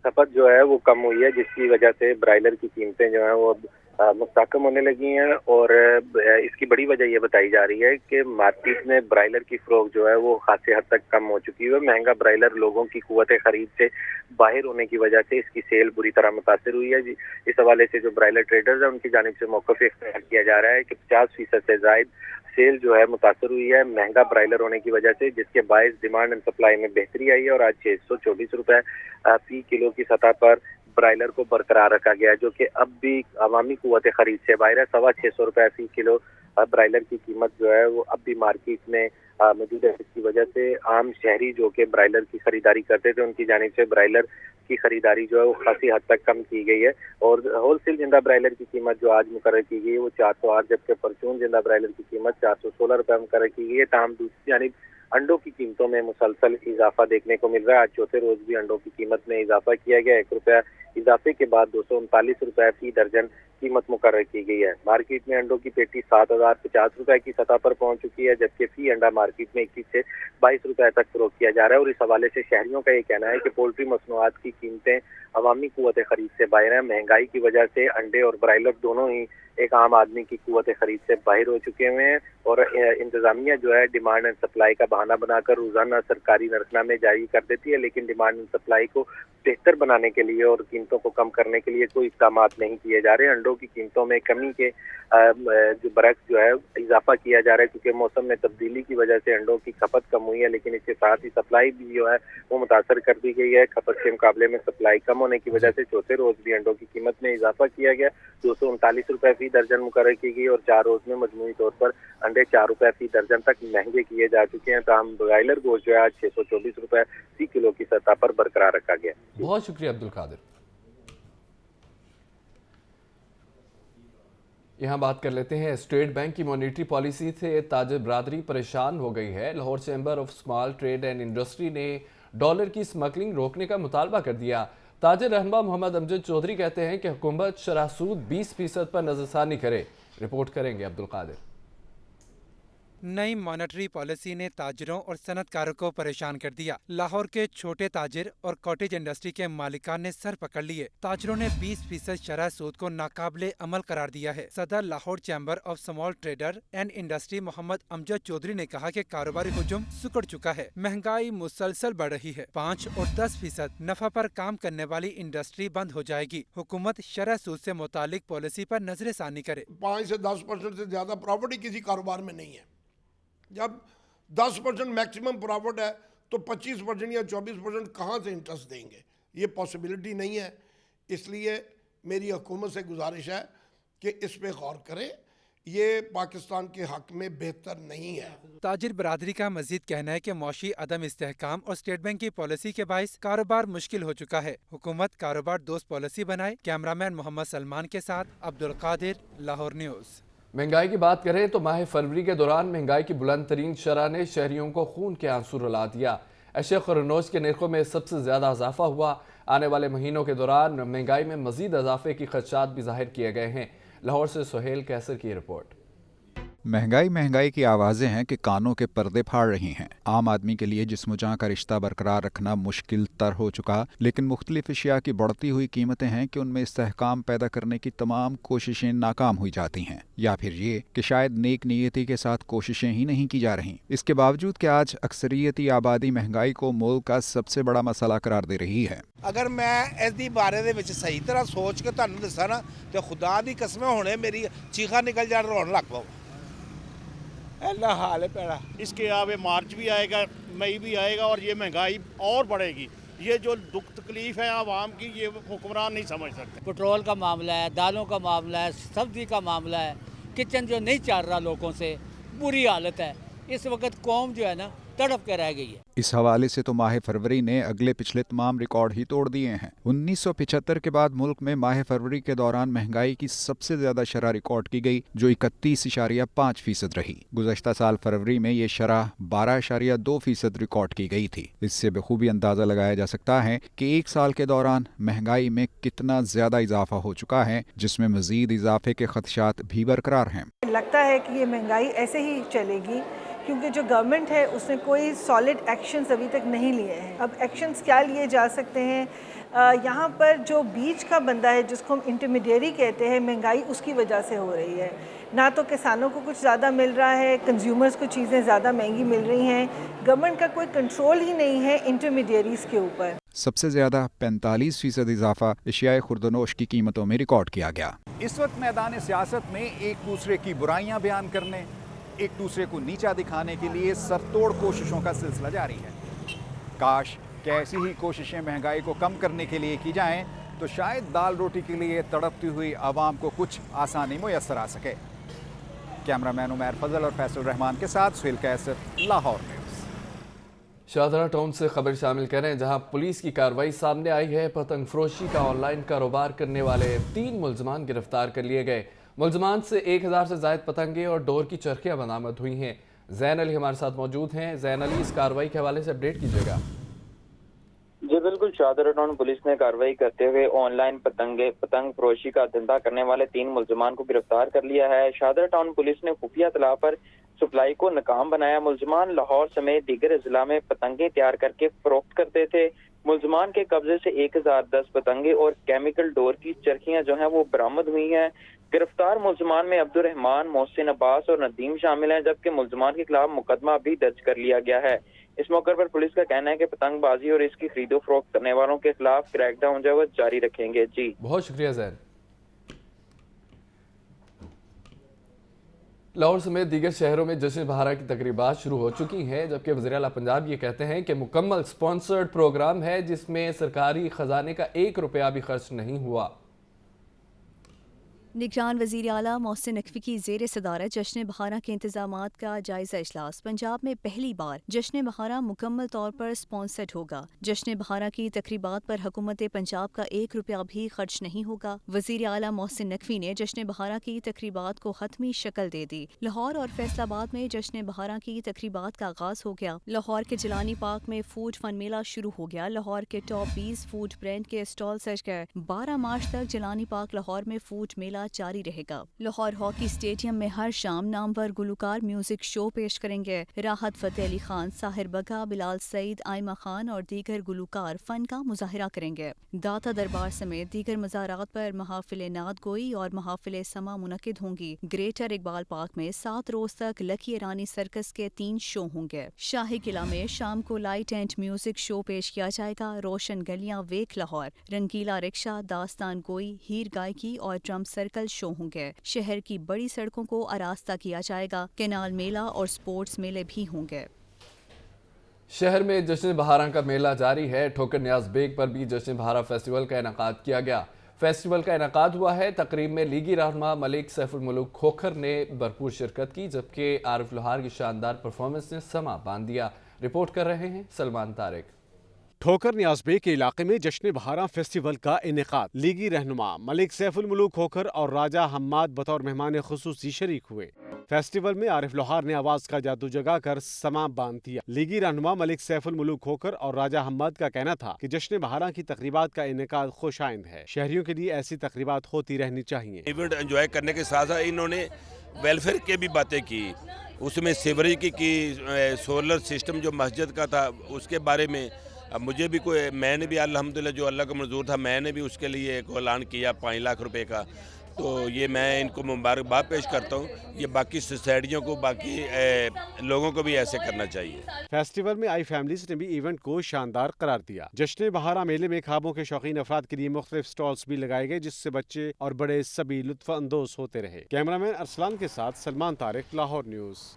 खपत जो है वो कम हुई है, जिसकी वजह से ब्रायलर की कीमतें जो हैं वो मुस्तकम होने लगी हैं। और इसकी बड़ी वजह ये बताई जा रही है कि मार्केट में ब्रायलर की फरोख्त जो है वो खासी हद तक कम हो चुकी है। महंगा ब्रायलर लोगों की कुव्वत खरीद से बाहर होने की वजह से इसकी सेल बुरी तरह मुतासर हुई है। इस हवाले से जो ब्रायलर ट्रेडर्स हैं उनकी जानिब से मौक़िफ़ इख्तियार किया जा रहा है कि 50% से ज़ायद सेल जो है मुतासर हुई है महंगा ब्रायलर होने की वजह से, जिसके बायस डिमांड एंड सप्लाई में बेहतरी आई है। और आज 624 रुपए फी किलो की सतह पर ब्रायलर को बरकरार रखा गया है, जो कि अब भी अवामी कुव्वत खरीद से बाहर है। 625 रुपए फी किलो ब्रायलर की कीमत जो है वो अब भी मार्केट में मौजूद है। इसकी वजह से आम शहरी जो कि ब्रायलर की खरीदारी करते थे उनकी जानिब से ब्रायलर की खरीदारी जो है वो खासी हद तक कम की गई है। और होलसेल जिंदा ब्रायलर की कीमत जो आज मुकर्रर की गई है वो 408, जबकि परचून जिंदा ब्रायलर की कीमत 416 रुपए मुकर्रर की गई है। ताहम दूसरी जानिब अंडों की कीमतों में मुसलसल इजाफा देखने को मिल रहा है। आज चौथे रोज भी अंडों की कीमत में इजाफा किया गया। 1 रुपया इजाफे के बाद 239 रुपए फी दर्जन कीमत मुकर्रर की गई है। मार्केट में अंडों की पेटी 7050 रुपए की सतह पर पहुंच चुकी है, जबकि फी अंडा मार्केट में 21 से 22 रुपए तक फरोख्त किया जा रहा है। और इस हवाले से शहरियों का ये कहना है कि पोल्ट्री मसनूआत की कीमतें अवामी कुव्वत खरीद से बाहर हैं। महंगाई की वजह से अंडे और ब्रायलर दोनों ही एक आम आदमी की कुव्वत खरीद से बाहर हो चुके हुए हैं। और इंतजामिया जो है डिमांड एंड सप्लाई का बहाना बनाकर रोजाना सरकारी नरखनामे जारी कर देती है, लेकिन डिमांड एंड सप्लाई को बेहतर बनाने के लिए और कीमतों को कम करने के लिए कोई इक़दाम नहीं किए जा रहे। अंडों की कीमतों में कमी के जो बरक्स जो है इजाफा किया जा रहा है, क्योंकि मौसम में तब्दीली की वजह से अंडों की खपत कम हुई है, लेकिन इसके साथ ही सप्लाई भी जो है वो मुतासर कर दी गई है। खपत के मुकाबले में सप्लाई कम होने की वजह से चौथे रोज भी अंडों की कीमत में इजाफा किया गया। 239 रुपए फी दर्जन मुकर्रर की गई और 4 रोज में मजमूई तौर पर अंडे 4 रुपए फी दर्जन तक महंगे किए जा चुके हैं। ताहम ब्रायलर गोश्त जो है आज 624 रुपए फी किलो की सतह पर बरकरार रखा गया। बहुत शुक्रिया अब्दुल कादिर। यहाँ बात कर लेते हैं स्टेट बैंक की मॉनेटरी पॉलिसी से ताजिर बरादरी परेशान हो गई है। Lahore chamber of small trade and industry ने डॉलर की स्मगलिंग रोकने का मुतालबा कर दिया। ताजिर रहनुमा मोहम्मद अमजद चौधरी कहते हैं कि हुकूमत शरह सूद 20% पर नजरसानी करे। रिपोर्ट करेंगे अब्दुल कादिर। नई मॉनेटरी पॉलिसी ने ताजिरों और सनतकारों को परेशान कर दिया। लाहौर के छोटे ताजिर और कॉटेज इंडस्ट्री के मालिकान ने सर पकड़ लिए। ताजिरों ने 20% शरह सूद को नाकाबिले अमल करार दिया है। सदर Lahore chamber of small trader and industry Mohammad Amjad Chaudhry ने कहा कि कारोबारी हुजूम सुकड़ चुका है। महंगाई मुसलसल बढ़ रही है। 5 और 10% नफा पर काम करने वाली इंडस्ट्री बंद हो जाएगी। हुकूमत शरह सूद से मुतालिक पॉलिसी पर नजरसानी करे। 5 से 10% से ज्यादा प्रॉफिट ही किसी कारोबार में नहीं है। जब 10% मैक्सिमम प्रॉफिट है तो 25% या 24% कहाँ से इंटरेस्ट देंगे? ये पॉसिबिलिटी नहीं है। इसलिए मेरी हुकूमत से गुजारिश है कि इस पे गौर करें। یہ پاکستان کے حق میں بہتر نہیں ہے۔ تاجر برادری کا مزید کہنا ہے کہ معاشی عدم استحکام اور اسٹیٹ بینک کی پالیسی کے باعث کاروبار مشکل ہو چکا ہے۔ حکومت کاروبار دوست پالیسی بنائے۔ کیمرامین محمد سلمان کے ساتھ عبدالقادر، لاہور نیوز۔ مہنگائی کی بات کریں تو ماہ فروری کے دوران مہنگائی کی بلند ترین شرح نے شہریوں کو خون کے آنسو رلا دیا۔ اشیاء خورنوش کے نرخوں میں سب سے زیادہ اضافہ ہوا۔ آنے والے مہینوں کے دوران مہنگائی میں مزید اضافے کی خدشات بھی ظاہر کیے گئے ہیں۔ لاہور سے سہیل کیسر کی رپورٹ۔ مہنگائی کی آوازیں ہیں کہ کانوں کے پردے پھاڑ رہی ہیں۔ عام آدمی کے لیے جسم و جاں کا رشتہ برقرار رکھنا مشکل تر ہو چکا، لیکن مختلف اشیاء کی بڑھتی ہوئی قیمتیں ہیں کہ ان میں استحکام پیدا کرنے کی تمام کوششیں ناکام ہوئی جاتی ہیں، یا پھر یہ کہ شاید نیک نیتی کے ساتھ کوششیں ہی نہیں کی جا رہی۔ اس کے باوجود کہ آج اکثریتی آبادی مہنگائی کو ملک کا سب سے بڑا مسئلہ قرار دے رہی ہے۔ اگر میں اس دی بارے دے وچ صحیح طرح سوچ کے تانوں دساں نا تے خدا دی قسمیں ہونے میری چیخاں نکل جان رون لگ پاؤ۔ اللہ حال ہے پیڑا۔ اس کے آگے مارچ بھی آئے گا، مئی بھی آئے گا اور یہ مہنگائی اور بڑھے گی۔ یہ جو دکھ تکلیف ہے عوام کی یہ حکمران نہیں سمجھ سکتے۔ پٹرول کا معاملہ ہے، دالوں کا معاملہ ہے، سبزی کا معاملہ ہے، کچن جو نہیں چل رہا لوگوں سے، بری حالت ہے۔ اس وقت قوم جو ہے نا تڑپ کے رہ گئی ہے۔ اس حوالے سے تو ماہ فروری نے اگلے پچھلے تمام ریکارڈ ہی توڑ دیے ہیں۔ 1975 کے بعد ملک میں ماہ فروری کے دوران مہنگائی کی سب سے زیادہ شرح ریکارڈ کی گئی، جو 31.5% رہی۔ گزشتہ سال فروری میں یہ شرح 12.2% ریکارڈ کی گئی تھی۔ اس سے بخوبی اندازہ لگایا جا سکتا ہے کہ ایک سال کے دوران مہنگائی میں کتنا زیادہ اضافہ ہو چکا ہے، جس میں مزید اضافے کے خدشات بھی برقرار ہیں۔ لگتا ہے کہ یہ مہنگائی ایسے ہی چلے گی، کیونکہ جو گورنمنٹ ہے اس نے کوئی سالڈ ایکشنز ابھی تک نہیں لیے ہیں۔ اب ایکشنز کیا لیے جا سکتے ہیں؟ یہاں پر جو بیچ کا بندہ ہے جس کو ہم انٹرمیڈیری کہتے ہیں، مہنگائی اس کی وجہ سے ہو رہی ہے۔ نہ تو کسانوں کو کچھ زیادہ مل رہا ہے، کنزیومرز کو چیزیں زیادہ مہنگی مل رہی ہیں۔ گورنمنٹ کا کوئی کنٹرول ہی نہیں ہے انٹرمیڈیریز کے اوپر۔ سب سے زیادہ 45% اضافہ اشیاء خوردنوش کی قیمتوں میں ریکارڈ کیا گیا۔ اس وقت میدان سیاست میں ایک دوسرے کی برائیاں بیان کرنے، ایک دوسرے کو نیچا دکھانے کے لیے سرتوڑ کوششوں کا سلسلہ جاری ہے۔ کاش کہ ایسی ہی کوششیں مہنگائی کو کم کرنے کے لیے کی جائیں تو شاید دال روٹی کے لیے تڑپتی ہوئی عوام کو کچھ آسانی میسر آ سکے۔ کیمرامین عمیر فضل اور فیصل الرحمان کے ساتھ سہیل کیسر، لاہور نیوز۔ شاہدرہ ٹاؤن سے خبر شامل کریں، جہاں پولیس کی کارروائی سامنے آئی ہے۔ پتنگ فروشی کا آن لائن کاروبار کرنے والے 3 ملزمان گرفتار کر لیے گئے۔ ملزمان سے 1000 سے زائد پتنگیں اور ڈور کی چرخیاں برآمد ہوئی ہیں۔ زین علی ہمارے ساتھ موجود ہیں۔ زین علی، اس کارروائی کے حوالے سے اپڈیٹ کیجیے گا۔ جی بالکل، شاہدرہ ٹاؤن پولیس نے کارروائی کرتے ہوئے آن لائن پتنگ فروشی کا دھندا کرنے والے 3 ملزمان کو گرفتار کر لیا ہے۔ شاہدرہ ٹاؤن پولیس نے خفیہ اطلاع پر سپلائی کو ناکام بنایا۔ ملزمان لاہور سمیت دیگر اضلاع میں پتنگیں تیار کر کے فروخت کرتے تھے۔ ملزمان کے قبضے سے 1010 پتنگیں اور کیمیکل ڈور کی چرخیاں جو ہیں وہ برآمد ہوئی ہیں۔ گرفتار ملزمان میں عبد الرحمان، محسن عباس اور ندیم شامل ہیں، جبکہ ملزمان کے خلاف مقدمہ بھی درج کر لیا گیا ہے۔ اس موقع پر پولیس کا کہنا ہے کہ پتنگ بازی اور اس کی خرید و فروخت کرنے والوں کے خلاف کریک ڈاؤن جو ہے وہ جاری رکھیں گے۔ جی بہت شکریہ زین۔ لاہور سمیت دیگر شہروں میں جشن بہارا کی تقریبات شروع ہو چکی ہیں، جبکہ وزیر اعلیٰ پنجاب یہ کہتے ہیں کہ مکمل سپانسرڈ پروگرام ہے جس میں سرکاری خزانے کا 1 روپیہ بھی خرچ نہیں ہوا۔ نگران وزیر اعلیٰ محسن نقوی کی زیر صدارت جشن بہارا کے انتظامات کا جائزہ اجلاس۔ پنجاب میں پہلی بار جشن بہارا مکمل طور پر سپانسرڈ ہوگا۔ جشن بہارا کی تقریبات پر حکومت پنجاب کا 1 روپیہ بھی خرچ نہیں ہوگا۔ وزیر اعلیٰ محسن نقوی نے جشن بہارا کی تقریبات کو حتمی شکل دے دی۔ لاہور اور فیصل آباد میں جشن بہارا کی تقریبات کا آغاز ہو گیا۔ لاہور کے جیلانی پارک میں فوڈ فن میلہ شروع ہو گیا۔ لاہور کے ٹاپ 20 فوڈ برانڈ کے اسٹال سج گئے۔ 12 مارچ تک جیلانی پارک لاہور میں فوڈ میلہ جاری رہے گا۔ لاہور ہاکی اسٹیڈیم میں ہر شام نامور گلوکار میوزک شو پیش کریں گے۔ راحت فتح علی خان، ساحر بگا، بلال سعید، آئمہ خان اور دیگر گلوکار فن کا مظاہرہ کریں گے۔ داتا دربار سمیت دیگر مزارات پر محافل نعت گوئی اور محافل سما منعقد ہوں گی۔ گریٹر اقبال پارک میں 7 روز تک لکی ایرانی سرکس کے 3 شو ہوں گے۔ شاہی قلعہ میں شام کو لائٹ اینڈ میوزک شو پیش کیا جائے گا۔ روشن گلیاں ویک لاہور، رنگیلا رکشہ، داستان گوئی، ہیر گائکی اور ڈرم سرکل شو ہوں گے۔ شہر کی بڑی سڑکوں کو آراستہ کیا جائے گا۔ کینال میلہ اور سپورٹس میلے بھی ہوں گے۔ شہر میں جشن بہارا کا میلہ جاری ہے۔ ٹھوکر نیاز بیگ پر بھی جشن بہارا فیسٹیول کا انعقاد کیا گیا۔ फेस्टिवल का इनेकाद हुआ है। तकरीब में लीगी रहनुमा मलिक सैफुल मुल्क खोखर ने भरपूर शिरकत की, जबकि आरिफ लोहार की शानदार परफॉर्मेंस ने समा बांध दिया। रिपोर्ट कर रहे हैं सलमान तारिक। ठोकर न्याज़बे के इलाके में जश्न बहारा फेस्टिवल का इनेकाद। लीगी रहनुमा मलिक सैफुल मुल्क खोखर और राजा हम्माद बतौर मेहमान खुसूसी शरीक हुए। फेस्टिवल में आरिफ लोहार ने आवाज का जादू जगा कर समा बांध दिया। लीगी रहनुमा मलिक सैफुल मुल्क खोखर और राजा हम्माद का कहना था कि जश्न बहारा की तकरीबात का इनेकाद खुशाइंद है। शहरियों के लिए ऐसी तकरीबात होती रहनी चाहिए। इवेंट एंजॉय करने के साथ साथ इन्होंने वेलफेयर की भी बातें की, उसमें सीवरेज की सोलर सिस्टम जो मस्जिद का था उसके बारे में। अब मुझे भी मैंने भी अल्हम्दुलिल्लाह जो अल्लाह को मंजूर था, मैंने भी उसके लिए एक ऐलान किया 5 लाख रुपए का। तो ये मैं इनको मुबारकबाद पेश करता हूँ। ये बाकी सोसाइटियों को, बाकी लोगों को भी ऐसे करना चाहिए। फेस्टिवल में आई फैमिलीज ने भी इवेंट को शानदार करार दिया। जश्न बहारा मेले में ख्वाबों के शौकीन अफराद के लिए मुख्तलिफ स्टॉल्स भी लगाए गए, जिससे बच्चे और बड़े सभी लुत्फ अंदोज होते रहे। कैमरामैन अरसलान के साथ सलमान तारिक, लाहौर न्यूज़।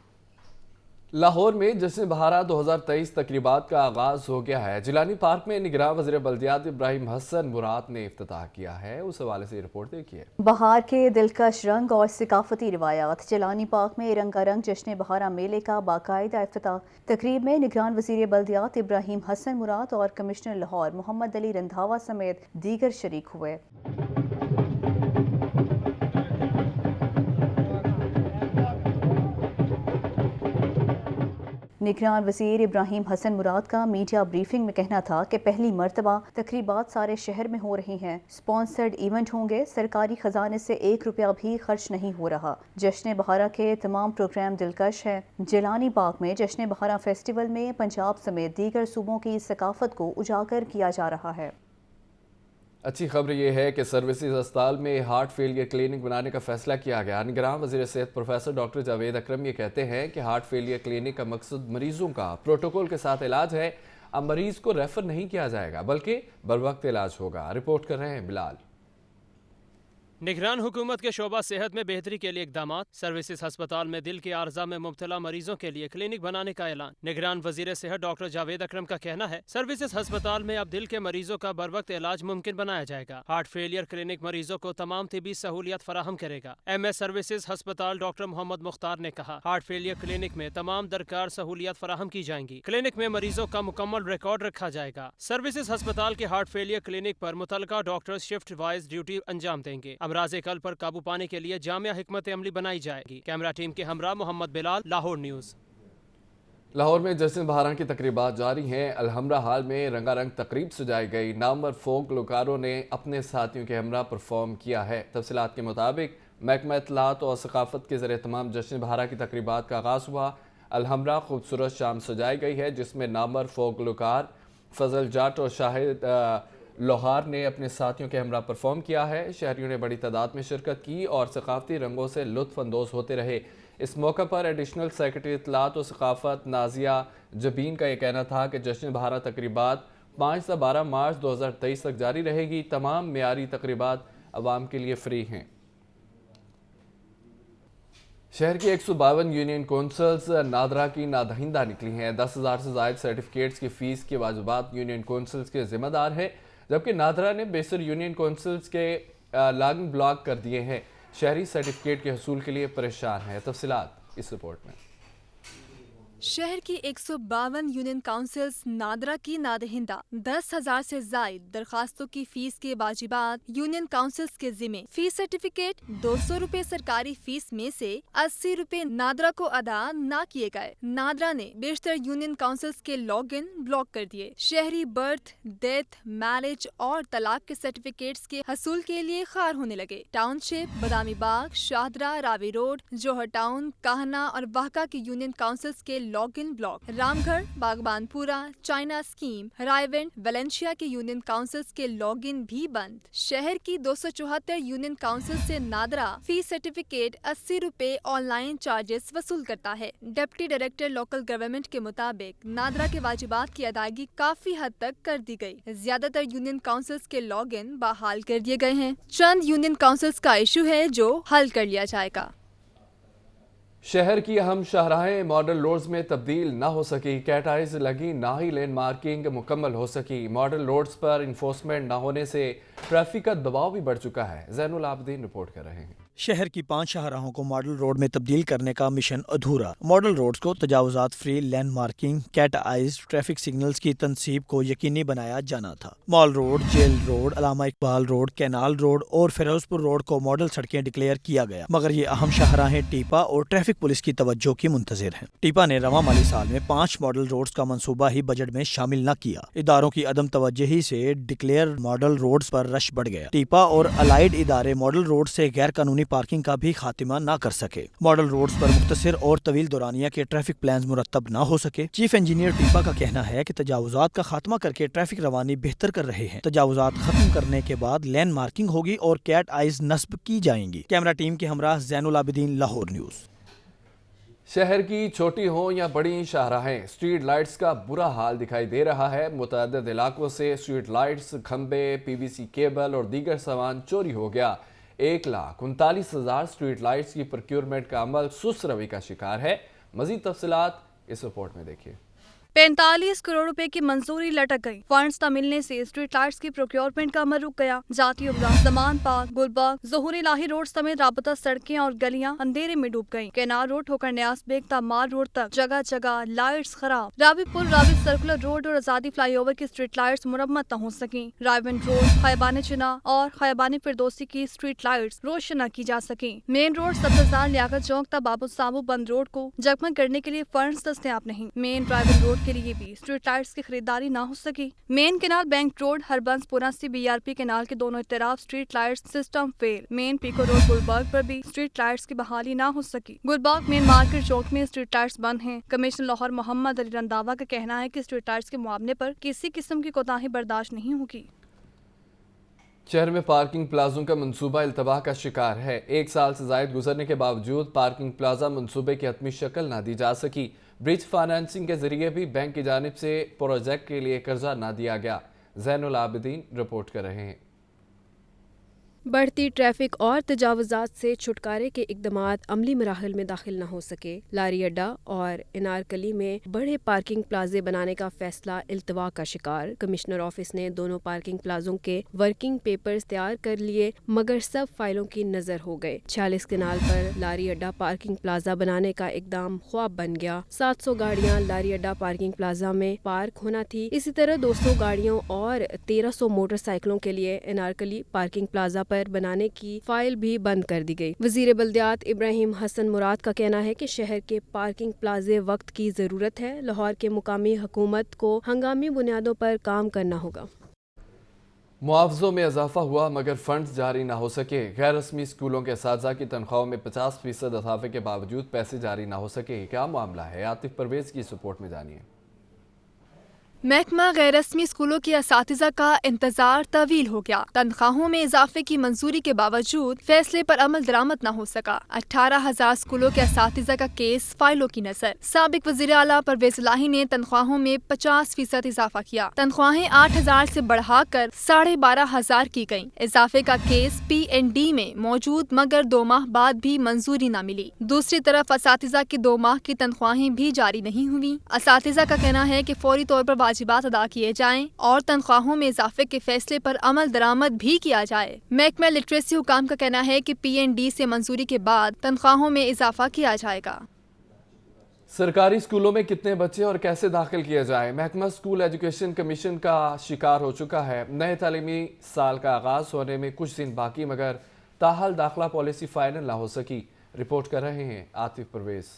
लाहौर में जश्न बहारा 2023 तकरीबात का आगाज हो गया है। जिलानी पार्क में निगरान वज़ीर बल्दियात इब्राहिम हसन मुराद ने इफ्तिताह किया है। उस हवाले से रिपोर्ट देखिए। बहार के दिलकश रंग और सकाफती रिवायात। जिलानी पार्क में रंगारंग जश्न बहारा मेले का बाकायदा इफ्तिताह। तकरीब में निगरान वज़ीर बल्दियात इब्राहिम हसन मुराद और कमिश्नर लाहौर मोहम्मद अली रंधावा समेत दीगर शरीक हुए। निगरान वज़ीर इब्राहिम हसन मुराद का मीडिया ब्रीफिंग में कहना था कि पहली मरतबा तकरीबात सारे शहर में हो रही हैं। स्पॉन्सर्ड इवेंट होंगे, सरकारी खजाने से 1 रुपया भी खर्च नहीं हो रहा। जश्न बहारा के तमाम प्रोग्राम दिलकश हैं। जिलानी पार्क में जश्न बहारा फेस्टिवल में पंजाब समेत दीगर सूबों की सकाफत को उजागर किया जा रहा है। अच्छी खबर यह है कि सर्विसेज अस्पताल में हार्ट फेलियर क्लिनिक बनाने का फैसला किया गया। निगरान वज़ीर सेहत प्रोफेसर डॉक्टर जावेद अकरम ये कहते हैं कि हार्ट फेलियर क्लिनिक का मकसद मरीजों का प्रोटोकॉल के साथ इलाज है। अब मरीज को रेफर नहीं किया जाएगा, बल्कि बर वक्त इलाज होगा। रिपोर्ट कर रहे हैं बिलाल। निगरान हुकूमत के शोबा सेहत में बेहतरी के लिए इकदाम। सर्विसेज अस्पताल में दिल के आर्जा में मुब्तला मरीजों के लिए क्लिनिक बनाने का ऐलान। निगरान वजीर सेहत डॉक्टर जावेद अकरम का कहना है, सर्विसेज अस्पताल में अब दिल के मरीजों का बर वक्त इलाज मुमकिन बनाया जाएगा। हार्ट फेलियर क्लिनिक मरीजों को तमाम तिबी सहूलियत फराहम करेगा। MS सर्विसेज अस्पताल डॉक्टर मोहम्मद मुख्तार ने कहा, हार्ट फेलियर क्लिनिक में तमाम दरकार सहूलियत फराहम की जाएंगी। क्लिनिक में मरीजों का मुकम्मल रिकॉर्ड रखा जाएगा। सर्विसेज अस्पताल के हार्ट फेलियर क्लिनिक पर मुतलका डॉक्टर शिफ्ट वाइज ड्यूटी अंजाम देंगे। अमराज़े कल पर काबू पाने के लिए जामिया हिकमत अमली बनाई जाएगी। कैमरा टीम के हमरा मोहम्मद बिलाल, लाहौर न्यूज़। लाहौर में जश्न बहारा की तकरीबात जारी हैं। अलहमरा हाल में रंगारंग तकरीब सजाई गई। नामवर फोक गुलकारों ने अपने साथियों के हमरा परफॉर्म किया है। तफसीलात के मुताबिक महकमा इत्तलात और सकाफत के ज़रिए तमाम जश्न बहारा की तकरीबात का आगाज़ हुआ। अलहमरा खूबसूरत शाम सजाई गई है, जिसमें नामवर फोक गुलकार फजल जाट और शाहिद लोहार ने अपने साथियों के हमरा परफॉर्म किया है। शहरियों ने बड़ी तादाद में शिरकत की और सकाफती रंगों से लुत्फ अंदोज होते रहे। इस मौके पर एडिशनल सेक्रेटरी इत्तलात और सकाफत नाजिया जबीन का यह कहना था कि जश्न बहारा तकरीबात 5 से 12 मार्च 2023 तक जारी रहेगी। तमाम मेयारी तकरीबात अवाम के लिए फ्री हैं। शहर की 152 यूनियन कौंसल्स नादरा की नादहिंदा निकली हैं। 10,000 से ज़ायद सर्टिफिकेट्स की फ़ीस के वाजिबात यूनियन कौंसल्स के ज़िम्मेदार है, जबकि नादरा ने बेसर यूनियन कौंसल्स के लागन ब्लॉक कर दिए हैं। शहरी सर्टिफिकेट के हसूल के लिए परेशान है। तफसीलात इस रिपोर्ट में। शहर की 152 यूनियन काउंसिल्स नादरा की नादहिंदा। 10,000 से जायद दरखास्तों की फीस के वाजिबात यूनियन काउंसिल्स के जिम्मे। फीस सर्टिफिकेट 200 रुपए सरकारी फीस में से 80 रुपए नादरा को अदा न किए गए। नादरा ने बेशतर यूनियन काउंसिल्स के लॉगिन ब्लॉक कर दिए। शहरी बर्थ, डेथ, मैरिज और तलाक के सर्टिफिकेट्स के हसूल के लिए खार होने लगे। टाउनशिप, बदामी बाग, शाहदरा, रावी रोड, जौहर टाउन, काहना और वाहका की यूनियन काउंसिल्स के login block. Ramgarh, Baghbanpura, China Scheme, Raiwind, Valencia के यूनियन काउंसिल्स के लॉगिन भी बंद। शहर की 274 यूनियन काउंसिल से नादरा फीस सर्टिफिकेट 80 रुपए ऑनलाइन चार्जेस वसूल करता है। डिप्टी डायरेक्टर लोकल गवर्नमेंट के मुताबिक नादरा के वाजिबात की अदायगी काफी हद तक कर दी गई। ज्यादातर यूनियन काउंसिल्स के लॉगिन बहाल कर दिए गए हैं। चंद यूनियन काउंसिल्स का इशू है जो हल कर लिया जाएगा। शहर की अहम शाहराहें मॉडल रोड्स में तब्दील न हो सकी, कैटाइज लगी ना ही लेन मार्किंग मुकम्मल हो सकी। मॉडल रोड्स पर इन्फोर्समेंट न होने से ट्रैफिक का दबाव भी बढ़ चुका है। ज़ैनुल आबिदीन रिपोर्ट कर रहे हैं। शहर की 5 शाहराहों को मॉडल रोड में तब्दील करने का मिशन अधूरा। मॉडल रोड्स को तजावुजात free land marking, cat eyes, traffic signals की तनसीब को यकीनी बनाया जाना था। Mall Road, Jail Road, Allama Iqbal Road, Canal Road और फिरोजपुर रोड को मॉडल सड़कें डिक्लेयर किया गया, मगर ये अहम शाहराहें टीपा और ट्रैफिक पुलिस की तवज्जो की मुंतजिर हैं। टीपा ने रवां माली साल में 5 मॉडल रोड्स का मंसूबा ही बजट में शामिल न किया। इदारों की अदम तवज्जोही से डिक्लेयर मॉडल रोड्स पर रश बढ़ गया। टीपा और अलाइड इदारे मॉडल रोड से गैर कानूनी पार्किंग का भी खात्मा न कर सके। मॉडल रोड्स पर मुख्तसर और तवील दौरानिया के ट्रैफिक प्लान मुरतब न हो सके। चीफ इंजीनियर टीपा का कहना है कि तजावुजात का खात्मा करके ट्रैफिक रवानी बेहतर कर रहे हैं। तजावुजात खत्म करने के बाद लैंड मार्किंग होगी और कैट आइज नस्ब की जाएंगी। कैमरा टीम के हमरा ज़ैनुल आबिदीन, लाहौर न्यूज़। शहर की छोटी हो या बड़ी शाहराहें, स्ट्रीट लाइट्स का बुरा हाल दिखाई दे रहा है। मुतअद्दिद इलाकों से स्ट्रीट लाइट्स, खंबे, पीवीसी केबल और दीगर सामान चोरी हो गया। 1,39,000 स्ट्रीट लाइट्स की प्रोक्योरमेंट का अमल सुस्त रवि का शिकार है। मजीद तफसीलात इस रिपोर्ट में देखिए। 45 करोड़ रुपए की मंजूरी लटक गई। फंड्स न मिलने से स्ट्रीट लाइट्स की प्रोक्योरमेंट का अमल रुक गया। जाती उमरा, जमान पार्क, गुलबर्ग, ज़ोहरी लाही रोड समेत राबता सड़कें और गलियां अंधेरे में डूब गईं। केनाल रोड होकर न्यास बेग तामार रोड तक जगह जगह लाइट्स खराब। रावी पुल, रावी सर्कुलर रोड और आजादी फ्लाईओवर की स्ट्रीट लाइट्स मुरम्मत न हो सकी। रायवन रोड, खैबान चिना और खैबान फिरदौसी की स्ट्रीट लाइट्स रोशन न की जा सकी। मेन रोड सब्ज़ार लियाकत चौक तक बाबू साबू बंद रोड को जगमग करने के लिए फंड्स दस्तयाब नहीं। मेन रायवन रोड के लिए भी स्ट्रीट लाइट्स की खरीदारी ना हो सकी। Main canal bank road, Harbanspura से बीआरपी केनाल के दोनों तरफ street lights system fail. Main Peco road Gulberg पर भी स्ट्रीट लाइट्स की बहाली ना हो सकी। गुलबर्ग मेन मार्केट चौक में स्ट्रीट लाइट्स बंद हैं। कमिश्नर लाहौर मोहम्मद अली रंधावा का कहना है कि स्ट्रीट लाइट्स के मुआवने पर किसी किस्म की कोताही बर्दाश्त नहीं होगी। शहर में पार्किंग प्लाजों का मंसूबा इल्तबा का शिकार है। 1 साल से जायद गुजरने के बावजूद पार्किंग प्लाजा मंसूबे की हतमी शक्ल ना दी जा सकी। ब्रिज फाइनेंसिंग के जरिए भी बैंक की जानिब से प्रोजेक्ट के लिए कर्जा ना दिया गया। ज़ैनुल आबिदीन रिपोर्ट कर रहे हैं। बढ़ती ट्रैफिक और तजावुजात से छुटकारे के इक़दामात अमली मराहल में दाखिल न हो सके। लारी अड्डा और इनारकली में बड़े पार्किंग प्लाजे बनाने का फैसला इल्तवा का शिकार। कमिश्नर ऑफिस ने दोनों पार्किंग प्लाजों के वर्किंग पेपर्स तैयार कर लिए, मगर सब फाइलों की नजर हो गए। 46 कनाल पर लारी अड्डा पार्किंग प्लाजा बनाने का इकदाम ख्वाब बन गया। 700 गाड़ियां लारी अड्डा पार्किंग प्लाजा में पार्क होना थी। इसी तरह 200 गाड़ियों और 1300 मोटरसाइकिलों के लिए इनारकली पार्किंग प्लाजा पर बनाने की फाइल भी बंद कर दी गई। वजीर बल्दियात इब्राहिम हसन मुराद का कहना है कि शहर के पार्किंग प्लाजे वक्त की जरूरत है। लाहौर के मुकामी हुकूमत को हंगामी बुनियादों पर काम करना होगा। मुआवजों में इजाफा हुआ मगर फंड्स जारी ना हो सके। गैर रस्मी स्कूलों के असातिज़ा की तनख्वाहों में 50% इजाफे के बावजूद पैसे जारी ना हो सके। क्या मामला है, आतिफ परवेज की सपोर्ट में जानिए। महकमा गैर रस्मी स्कूलों के असातिज़ा का इंतजार तवील हो गया। तनख्वाहों में इजाफे की मंजूरी के बावजूद फैसले पर अमल दरामद न हो सका। 18,000 स्कूलों के असातिज़ा का केस फाइलों की नजर। साबिक वज़ीर आला परवेज इलाही ने तनख्वाहों में 50% इजाफा किया। तनख्वाहें 8,000 से बढ़ाकर 12,500 की गयी। इजाफे का केस PND में मौजूद, मगर 2 माह बाद भी मंजूरी न मिली। दूसरी तरफ असातिज़ा की 2 माह की तनख्वाहें भी जारी नहीं हुई। असातिज़ा का कहना है कि फौरी तौर पर वाजिबात अदा किए जाएं और तनख्वाहों में इजाफे के फैसले पर अमल दरामद भी किया जाए। महकमा लिटरेसी हुकाम का कहना है कि PND से मंजूरी के बाद तनख्वाहों में इजाफा किया जाएगा। सरकारी स्कूलों में कितने बच्चे और कैसे दाखिल किए जाए, महकमा स्कूल एजुकेशन कमीशन का शिकार हो चुका है। नए तालीमी साल का आगाज होने में कुछ दिन बाकी, मगर ताहाल दाखिला पॉलिसी फाइनल ना हो सकी। रिपोर्ट कर रहे हैं आतिफ परवेज।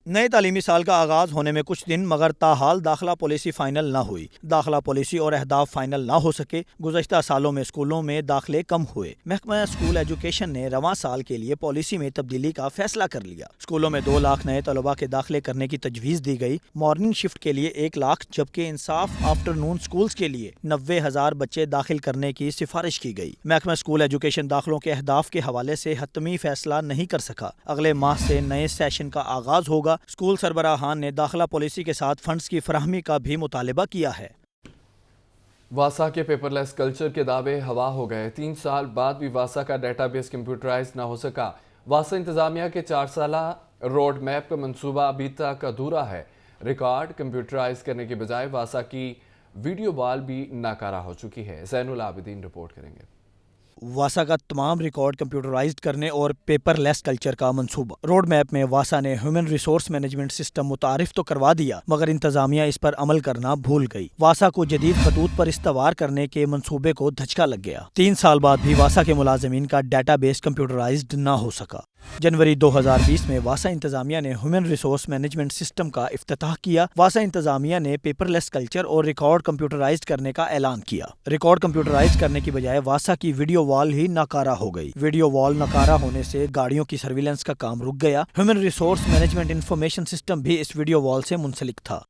नए तालीमी साल का आगाज होने में कुछ दिन, मगर ताहाल दाखिला पॉलिसी फाइनल न हुई। दाखिला पॉलिसी और अहदाफ फाइनल न हो सके। गुज़श्ता सालों में स्कूलों में दाखिले कम हुए। महकमा स्कूल एजुकेशन ने रवां साल के लिए पॉलिसी में तब्दीली का फैसला कर लिया। स्कूलों में 2 लाख नए तलबा के दाखिले करने की तजवीज़ दी गई। मॉर्निंग शिफ्ट के लिए 1 लाख, जबकि इंसाफ आफ्टरनून स्कूल्स के लिए 90,000 बच्चे दाखिल करने की सिफारिश की गई। महकमा स्कूल एजुकेशन दाखिलों के अहदाफ के हवाले से हतमी फैसला नहीं कर सका। अगले माह से नए सेशन का आगाज होगा। स्कूल सरबराहान ने दाखिला पॉलिसी के साथ फंड्स की फराहमी का भी मुतालिबा किया है। वासा के पेपरलेस कल्चर के दावे हवा हो गए। 3 साल बाद भी वासा का डेटाबेस कंप्यूटराइज ना हो सका। वासा इंतजामिया के 4 साला रोड मैप का मंसूबा अभी तक अधूरा है। रिकॉर्ड कंप्यूटराइज करने के बजाय वासा की वीडियो वॉल भी नाकारा हो चुकी है। ज़ैनुल आबिदीन रिपोर्ट करेंगे। वासा का तमाम रिकॉर्ड कंप्यूटराइज्ड करने और पेपरलेस कल्चर का मंसूबा। रोड मैप में वासा ने ह्यूमन रिसोर्स मैनेजमेंट सिस्टम मुतारिफ तो करवा दिया, मगर इंतजामिया इस पर अमल करना भूल गई। वासा को जदीद खतूत पर इस्तवार करने के मंसूबे को धचका लग गया। 3 साल बाद भी वासा के मुलाजिमीन का डाटाबेस कंप्यूटराइज्ड न हो सका। जनवरी 2020 में वासा इंतजामिया ने ह्यूमन रिसोर्स मैनेजमेंट सिस्टम का इफ्तिताह किया। वासा इंतजामिया ने पेपरलेस कल्चर और रिकॉर्ड कंप्यूटराइज्ड करने का ऐलान किया। रिकॉर्ड कंप्यूटराइज्ड करने की बजाय वासा की वीडियो वॉल ही नाकारा हो गई। वीडियो वॉल नाकारा होने से गाड़ियों की सर्विलेंस का काम रुक गया। Human resource management information system भी इस वीडियो वॉल से मुंसलिक था।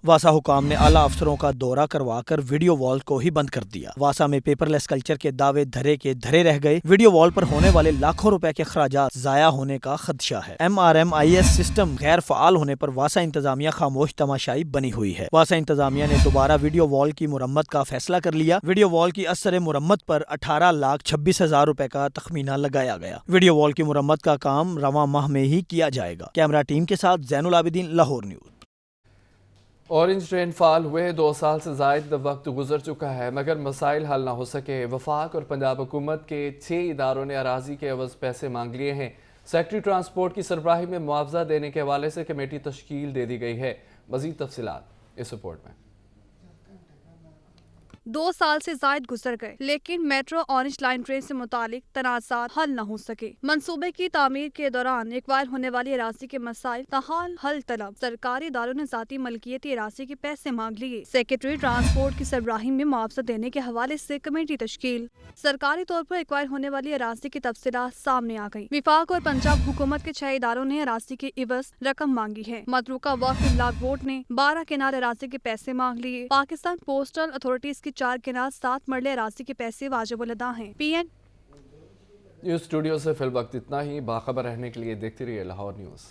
वासा हुकाम ने आला अफसरों का दौरा करवाकर वीडियो वॉल को ही बंद कर दिया। वासा में पेपरलेस कल्चर के दावे धरे के धरे रह गए। वीडियो वॉल पर होने वाले लाखों रुपए के खर्चात जाया होने का खदशा है। MRMIS सिस्टम गैर फाल होने पर वासा इंतजामिया खामोश तमाशाई बनी हुई है। वासा इंतजामिया ने दोबारा वीडियो वॉल की मुरम्मत का फैसला कर लिया। वीडियो वॉल की असर मुरम्मत पर 18,26,000 रुपए का तखमीना लगाया गया। वीडियो वॉल की मुरम्मत का काम रवां माह में ही किया जाएगा। कैमरा टीम के साथ Zainul Abidin, Lahore news. Orange rainfall हुए 2 साल से ज़ायद वक्त गुजर चुका है, मगर मसाइल हल ना हो सके। वफाक और पंजाब हुकूमत के 6 इदारों ने अराजी के एवज पैसे मांग लिए हैं। सेक्रेटरी ट्रांसपोर्ट की सरबराही में मुआवजा देने के हवाले से कमेटी तश्कील दे दी गई है। मज़ीद तफसीलात इस रिपोर्ट में। 2 साल से जायद गुजर गए, लेकिन मेट्रो ऑरेंज लाइन ट्रेन से मुतालिक तनाज़ात हल न हो सके। मंसूबे की तामीर के दौरान एक्वायर होने वाली अराजी के मसाइल तहाल हल तलब। सरकारी इदारों ने जाती मलकियती अराजी के पैसे मांग लिए। सेक्रेटरी ट्रांसपोर्ट की सरबराही में मुआवजा देने के हवाले से कमेटी तश्कील। सरकारी तौर पर एक्वायर होने वाली अराजी की तफसीलात सामने आ गई। विफाक और पंजाब हुकूमत के 6 इदारों ने अराजी के इवज रकम मांगी है। मतरूका वक्फ इमलाक बोर्ड ने 12 केनाल अराजी के पैसे मांग लिए। पाकिस्तान पोस्टल अथॉरिटीज की 4 केनाल 7 मरले अराजी के पैसे वाजिबुल अदा हैं। PN न्यूज़ स्टूडियो से फिल वक्त इतना ही। बाखबर रहने के लिए देखते रहिए लाहौर न्यूज़।